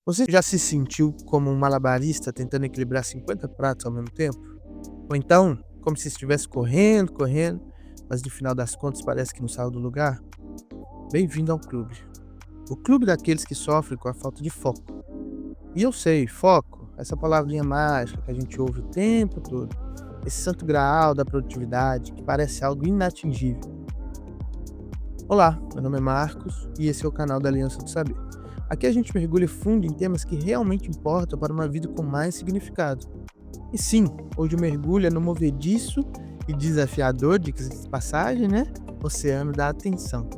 Você já se sentiu como um malabarista tentando equilibrar 50 pratos ao mesmo tempo? Ou então, como se estivesse correndo, correndo, mas no final das contas parece que não saiu do lugar? Bem-vindo ao clube. O clube daqueles que sofrem com a falta de foco. E eu sei, foco, essa palavrinha mágica que a gente ouve o tempo todo, esse santo graal da produtividade que parece algo inatingível. Olá, meu nome é Marcos e esse é o canal da Aliança do Saber. Aqui a gente mergulha fundo em temas que realmente importam para uma vida com mais significado. E sim, hoje o mergulho é no movediço e desafiador, de passagem, né? Oceano da atenção.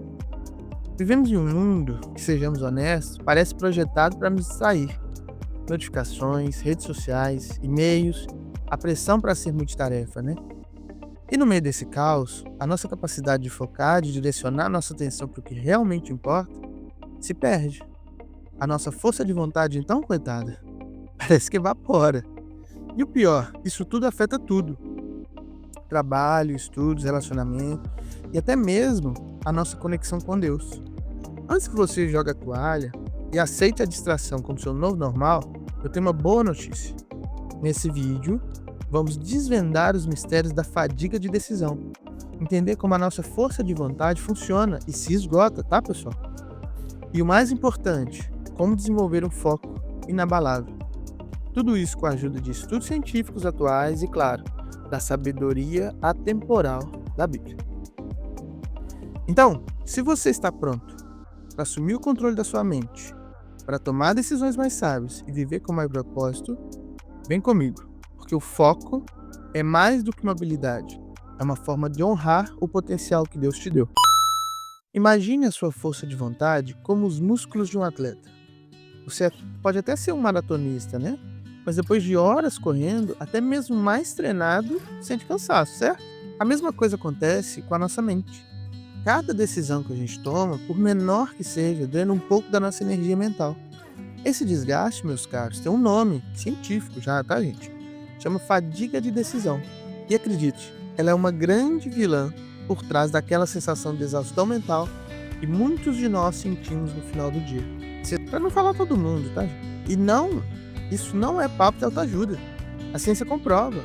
Vivemos em um mundo que, sejamos honestos, parece projetado para nos distrair. Notificações, redes sociais, e-mails, a pressão para ser multitarefa, né? E no meio desse caos, a nossa capacidade de focar, de direcionar nossa atenção para o que realmente importa, se perde. A nossa força de vontade, então, coitada, parece que evapora. E o pior, isso tudo afeta tudo. Trabalho, estudos, relacionamento e até mesmo a nossa conexão com Deus. Antes que você jogue a toalha e aceite a distração como seu novo normal, eu tenho uma boa notícia. Nesse vídeo, vamos desvendar os mistérios da fadiga de decisão. Entender como a nossa força de vontade funciona e se esgota, tá, pessoal? E o mais importante, como desenvolver um foco inabalável. Tudo isso com a ajuda de estudos científicos atuais e, claro, da sabedoria atemporal da Bíblia. Então, se você está pronto para assumir o controle da sua mente, para tomar decisões mais sábias e viver com mais propósito, vem comigo, porque o foco é mais do que uma habilidade, é uma forma de honrar o potencial que Deus te deu. Imagine a sua força de vontade como os músculos de um atleta. Você pode até ser um maratonista, né? Mas depois de horas correndo, até mesmo mais treinado, sente cansaço, certo? A mesma coisa acontece com a nossa mente. Cada decisão que a gente toma, por menor que seja, drena um pouco da nossa energia mental. Esse desgaste, meus caros, tem um nome científico já, tá, gente? Chama fadiga de decisão. E acredite, ela é uma grande vilã por trás daquela sensação de exaustão mental que muitos de nós sentimos no final do dia. Para não falar todo mundo, tá, gente? E não, isso não é papo de autoajuda. A ciência comprova.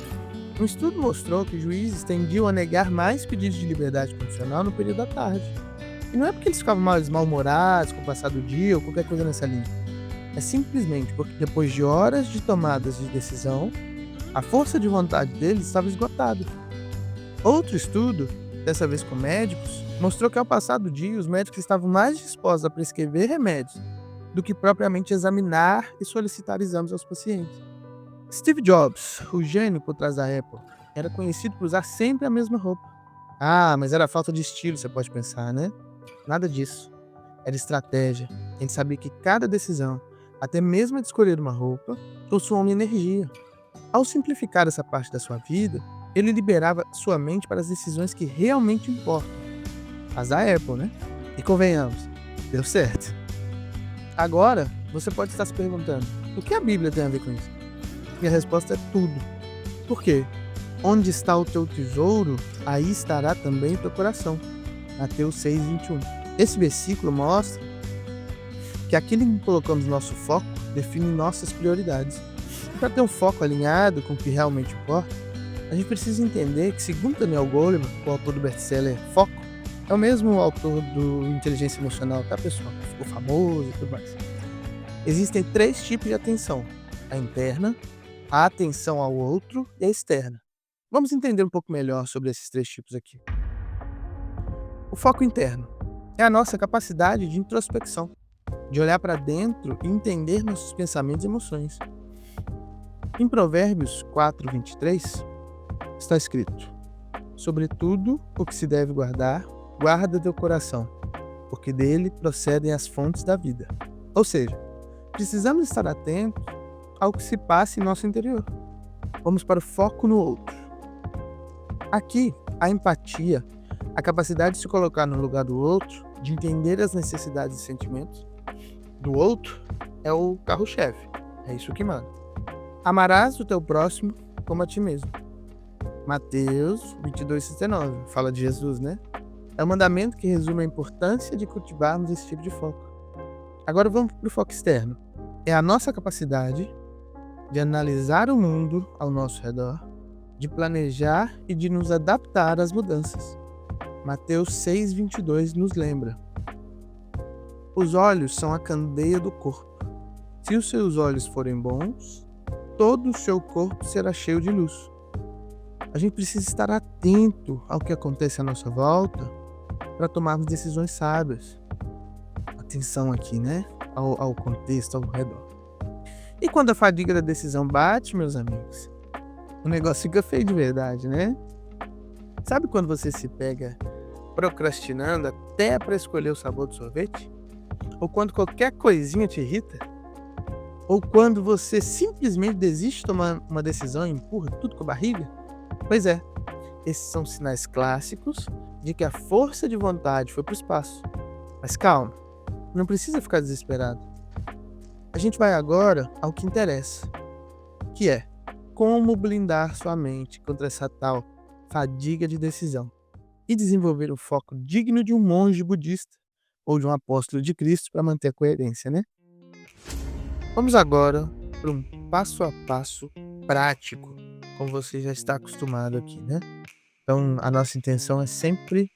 Um estudo mostrou que juízes tendiam a negar mais pedidos de liberdade condicional no período da tarde. E não é porque eles ficavam mais mal-humorados com o passar do dia ou qualquer coisa nessa linha. É simplesmente porque depois de horas de tomadas de decisão, a força de vontade deles estava esgotada. Outro estudo, dessa vez com médicos, mostrou que ao passar do dia os médicos estavam mais dispostos a prescrever remédios do que propriamente examinar e solicitar exames aos pacientes. Steve Jobs, o gênio por trás da Apple, era conhecido por usar sempre a mesma roupa. Ah, mas era falta de estilo, você pode pensar, né? Nada disso. Era estratégia. Ele sabia que cada decisão, até mesmo a de escolher uma roupa, consome energia. Ao simplificar essa parte da sua vida, ele liberava sua mente para as decisões que realmente importam. As da Apple, né? E convenhamos, deu certo. Agora, você pode estar se perguntando, o que a Bíblia tem a ver com isso? E a resposta é tudo. Por quê? Onde está o teu tesouro, aí estará também o teu coração. Mateus 6:21. Esse versículo mostra que aquilo em que colocamos nosso foco define nossas prioridades. E para ter um foco alinhado com o que realmente importa, a gente precisa entender que, segundo Daniel Goleman, o autor do best-seller Foco, é o mesmo autor do Inteligência Emocional, tá, pessoal? Que ficou famoso e tudo mais. Existem 3 tipos de atenção: a interna, a atenção ao outro e a externa. Vamos entender um pouco melhor sobre esses 3 tipos aqui. O foco interno é a nossa capacidade de introspecção, de olhar para dentro e entender nossos pensamentos e emoções. Em Provérbios 4:23 está escrito: sobretudo o que se deve guardar, guarda teu coração, porque dele procedem as fontes da vida. Ou seja, precisamos estar atentos ao que se passa em nosso interior. Vamos para o foco no outro. Aqui, a empatia, a capacidade de se colocar no lugar do outro, de entender as necessidades e sentimentos do outro, é o carro-chefe. É isso que manda. Amarás o teu próximo como a ti mesmo. Mateus 22:69, fala de Jesus, né? É um mandamento que resume a importância de cultivarmos esse tipo de foco. Agora vamos para o foco externo. é a nossa capacidade de analisar o mundo ao nosso redor, de planejar e de nos adaptar às mudanças. Mateus 6,22 nos lembra: os olhos são a candeia do corpo. Se os seus olhos forem bons, todo o seu corpo será cheio de luz. A gente precisa estar atento ao que acontece à nossa volta para tomarmos decisões sábias. Atenção aqui, né? Ao contexto, ao redor. E quando a fadiga da decisão bate, meus amigos, o negócio fica feio de verdade, né? Sabe quando você se pega procrastinando até para escolher o sabor do sorvete? Ou quando qualquer coisinha te irrita? Ou quando você simplesmente desiste de tomar uma decisão e empurra tudo com a barriga? Pois é, esses são sinais clássicos de que a força de vontade foi para o espaço. Mas calma, não precisa ficar desesperado. A gente vai agora ao que interessa, que é como blindar sua mente contra essa tal fadiga de decisão e desenvolver o foco digno de um monge budista ou de um apóstolo de Cristo para manter a coerência, né? Vamos agora para um passo a passo prático, como você já está acostumado aqui, né? Então, a nossa intenção é sempre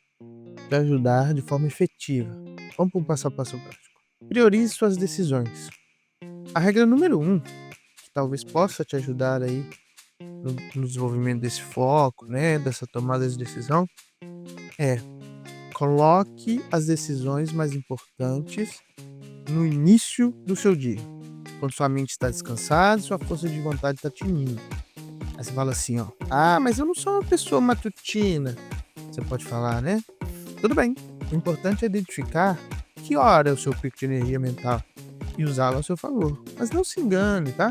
te ajudar de forma efetiva. Vamos para um passo a passo prático. Priorize suas decisões. A regra número 1, que talvez possa te ajudar aí no desenvolvimento desse foco, né, dessa tomada de decisão, é: coloque as decisões mais importantes no início do seu dia, quando sua mente está descansada e sua força de vontade está tinindo. Aí você fala assim, ó: mas eu não sou uma pessoa matutina. Você pode falar, né? Tudo bem. O importante é identificar que hora é o seu pico de energia mental e usá-lo ao seu favor. Mas não se engane, tá?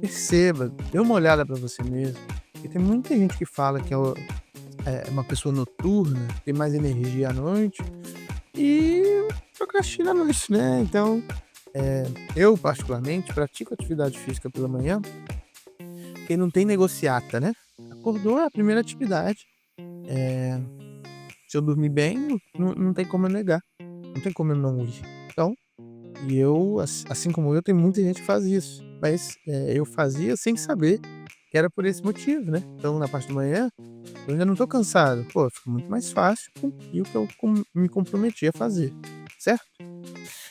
Perceba, dê uma olhada para você mesmo. Porque tem muita gente que fala que é uma pessoa noturna, tem mais energia à noite e procrastina à noite, né? Então, eu particularmente pratico atividade física pela manhã, porque não tem negociata, né? Acordou é a primeira atividade. Se eu dormir bem, não tem como eu negar. Não tem como eu não ir. Então, e eu, assim como eu, tem muita gente que faz isso. Mas eu fazia sem saber que era por esse motivo, né? Então, na parte da manhã, eu ainda não tô cansado. Pô, fica muito mais fácil cumprir o que eu me comprometi a fazer, certo?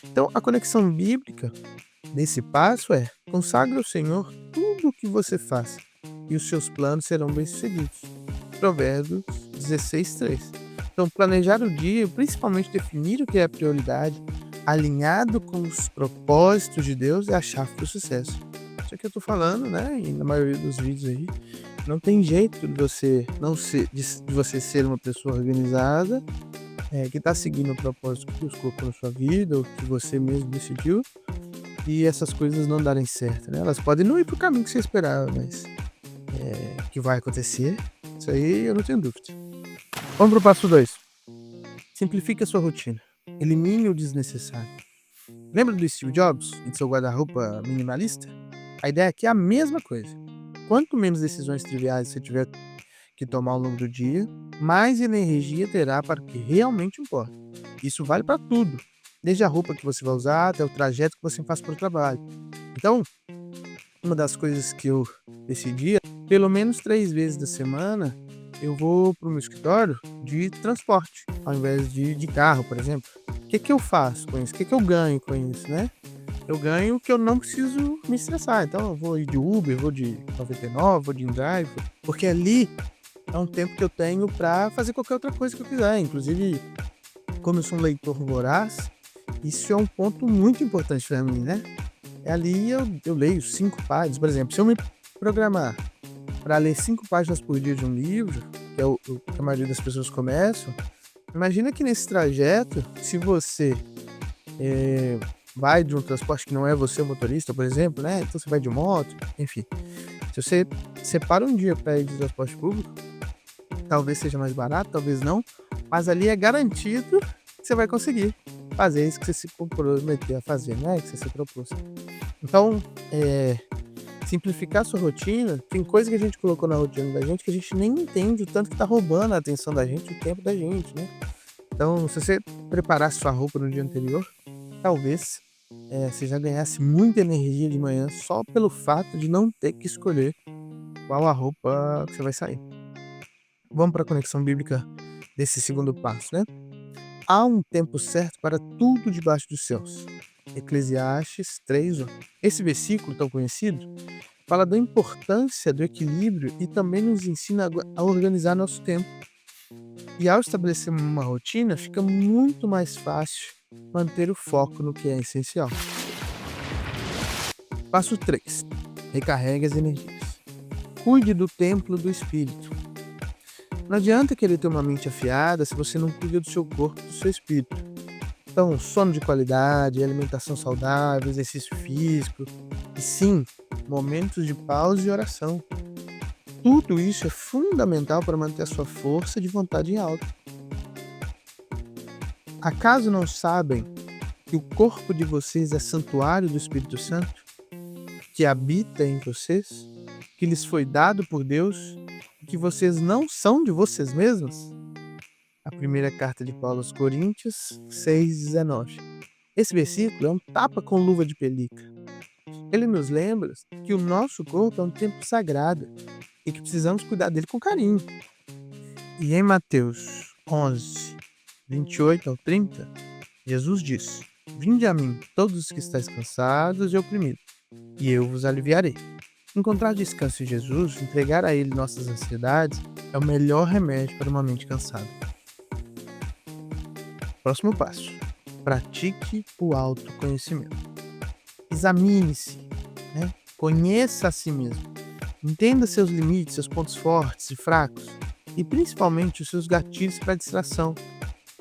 Então, a conexão bíblica desse passo é: consagre ao Senhor tudo o que você faz e os seus planos serão bem-sucedidos. Provérbios 16:3. Então, planejar o dia, principalmente definir o que é a prioridade, alinhado com os propósitos de Deus, é a chave para o sucesso. Isso que eu tô falando, né? E na maioria dos vídeos aí, não tem jeito de você de você ser uma pessoa organizada, que tá seguindo o propósito que Deus colocou na sua vida, ou que você mesmo decidiu, e essas coisas não darem certo, né? Elas podem não ir pro caminho que você esperava, mas que vai acontecer, isso aí eu não tenho dúvida. Vamos pro passo 2. Simplifique a sua rotina. Elimine o desnecessário. Lembra do Steve Jobs e do seu guarda-roupa minimalista? A ideia aqui é a mesma coisa. Quanto menos decisões triviais você tiver que tomar ao longo do dia, mais energia terá para o que realmente importa. Isso vale para tudo, desde a roupa que você vai usar até o trajeto que você faz para o trabalho. Então, uma das coisas que eu decidi é, pelo menos 3 vezes da semana, eu vou para o meu escritório de transporte, ao invés de carro, por exemplo. O que eu faço com isso? O que eu ganho com isso, né? Eu ganho que eu não preciso me estressar. Então eu vou ir de Uber, vou de 99, vou de InDrive, porque ali é um tempo que eu tenho para fazer qualquer outra coisa que eu quiser. Inclusive, como eu sou um leitor voraz, isso é um ponto muito importante para mim, né? Ali eu leio 5 páginas. Por exemplo, se eu me programar para ler 5 páginas por dia de um livro, que é o que a maioria das pessoas começam, imagina que nesse trajeto, se você vai de um transporte que não é você o motorista, por exemplo, né? Então você vai de moto, enfim. Se você separa um dia para ir de transporte público, talvez seja mais barato, talvez não, mas ali é garantido que você vai conseguir fazer isso que você se comprometeu a fazer, né? Que você se propôs. Então, simplificar a sua rotina, tem coisa que a gente colocou na rotina da gente que a gente nem entende o tanto que tá roubando a atenção da gente, o tempo da gente, né? Então, se você preparar sua roupa no dia anterior, talvez você já ganhasse muita energia de manhã só pelo fato de não ter que escolher qual a roupa que você vai sair. Vamos para a conexão bíblica desse segundo passo, né? Há um tempo certo para tudo debaixo dos céus. Eclesiastes 3:1. Esse versículo tão conhecido fala da importância do equilíbrio e também nos ensina a organizar nosso tempo. E ao estabelecer uma rotina, fica muito mais fácil manter o foco no que é essencial. Passo 3. Recarregue as energias. Cuide do templo do espírito. Não adianta querer ter uma mente afiada se você não cuida do seu corpo e do seu espírito. Então, sono de qualidade, alimentação saudável, exercício físico e sim, momentos de pausa e oração. Tudo isso é fundamental para manter a sua força de vontade em alta. Acaso não sabem que o corpo de vocês é santuário do Espírito Santo, que habita em vocês, que lhes foi dado por Deus, e que vocês não são de vocês mesmos? A primeira carta de Paulo aos Coríntios 6,19. Esse versículo é um tapa com luva de pelica. Ele nos lembra que o nosso corpo é um templo sagrado e que precisamos cuidar dele com carinho. E em Mateus 11, 28 ao 30, Jesus diz: Vinde a mim, todos os que estáis cansados e oprimidos, e eu vos aliviarei. Encontrar descanso em Jesus, entregar a Ele nossas ansiedades, é o melhor remédio para uma mente cansada. Próximo passo: pratique o autoconhecimento. Examine-se, conheça a si mesmo. Entenda seus limites, seus pontos fortes e fracos, e principalmente os seus gatilhos para distração.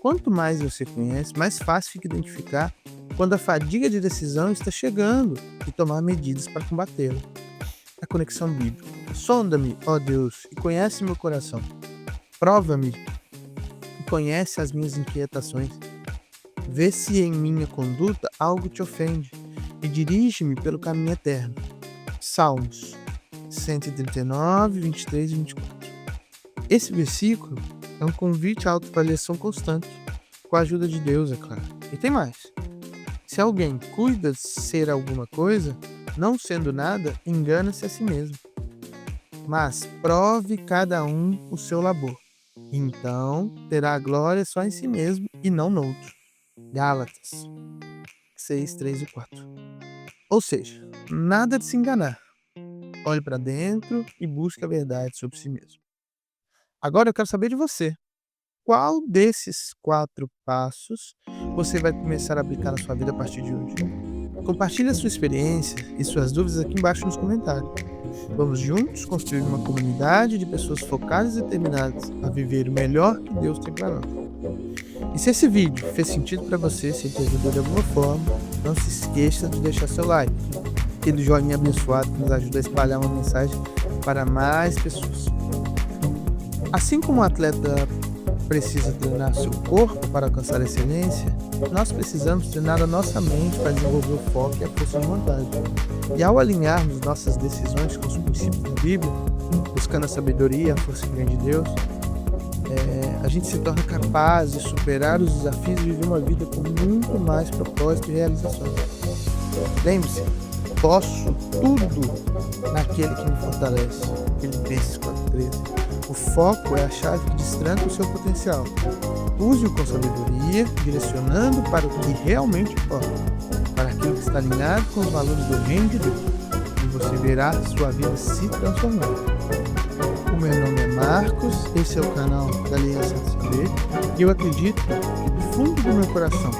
Quanto mais você conhece, mais fácil fica identificar quando a fadiga de decisão está chegando e tomar medidas para combatê-la. A conexão bíblica. Sonda-me, ó Deus, e conhece meu coração. Prova-me e conhece as minhas inquietações. Vê se em minha conduta algo te ofende e dirige-me pelo caminho eterno. Salmos 139, 23 e 24. Esse versículo é um convite à autoavaliação constante, com a ajuda de Deus, é claro. E tem mais. Se alguém cuida de ser alguma coisa, não sendo nada, engana-se a si mesmo. Mas prove cada um o seu labor. Então terá a glória só em si mesmo e não no outro. Gálatas 6, 3 e 4. Ou seja, nada de se enganar. Olhe para dentro e busque a verdade sobre si mesmo. Agora eu quero saber de você. Qual desses 4 passos você vai começar a aplicar na sua vida a partir de hoje? Compartilhe a sua experiência e suas dúvidas aqui embaixo nos comentários. Vamos juntos construir uma comunidade de pessoas focadas e determinadas a viver o melhor que Deus tem para nós. E se esse vídeo fez sentido para você, se te ajudou de alguma forma, não se esqueça de deixar seu like. Aquele joinha abençoado que nos ajuda a espalhar uma mensagem para mais pessoas. Assim como o atleta precisa treinar seu corpo para alcançar a excelência, nós precisamos treinar a nossa mente para desenvolver o foco e a força de vontade. E ao alinharmos nossas decisões com os princípios da Bíblia, buscando a sabedoria e a força que vem de Deus, a gente se torna capaz de superar os desafios e viver uma vida com muito mais propósito e realizações. Lembre-se, posso tudo naquele que me fortalece. Filipenses 4,13. O foco é a chave que destranca o seu potencial. Use-o com sabedoria, direcionando para o que realmente importa, para aquilo que está alinhado com os valores do reino de Deus, e você verá sua vida se transformando. O meu nome é Marcos, esse é o canal da Aliança do Saber, e eu acredito que do fundo do meu coração,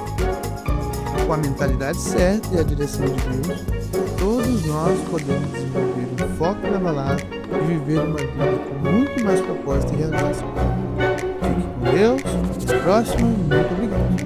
com a mentalidade certa e a direção de Deus, todos nós podemos desenvolver um foco inabalável e viver uma vida com muito mais propósito e realização. Fique com Deus, até a próxima e muito obrigado.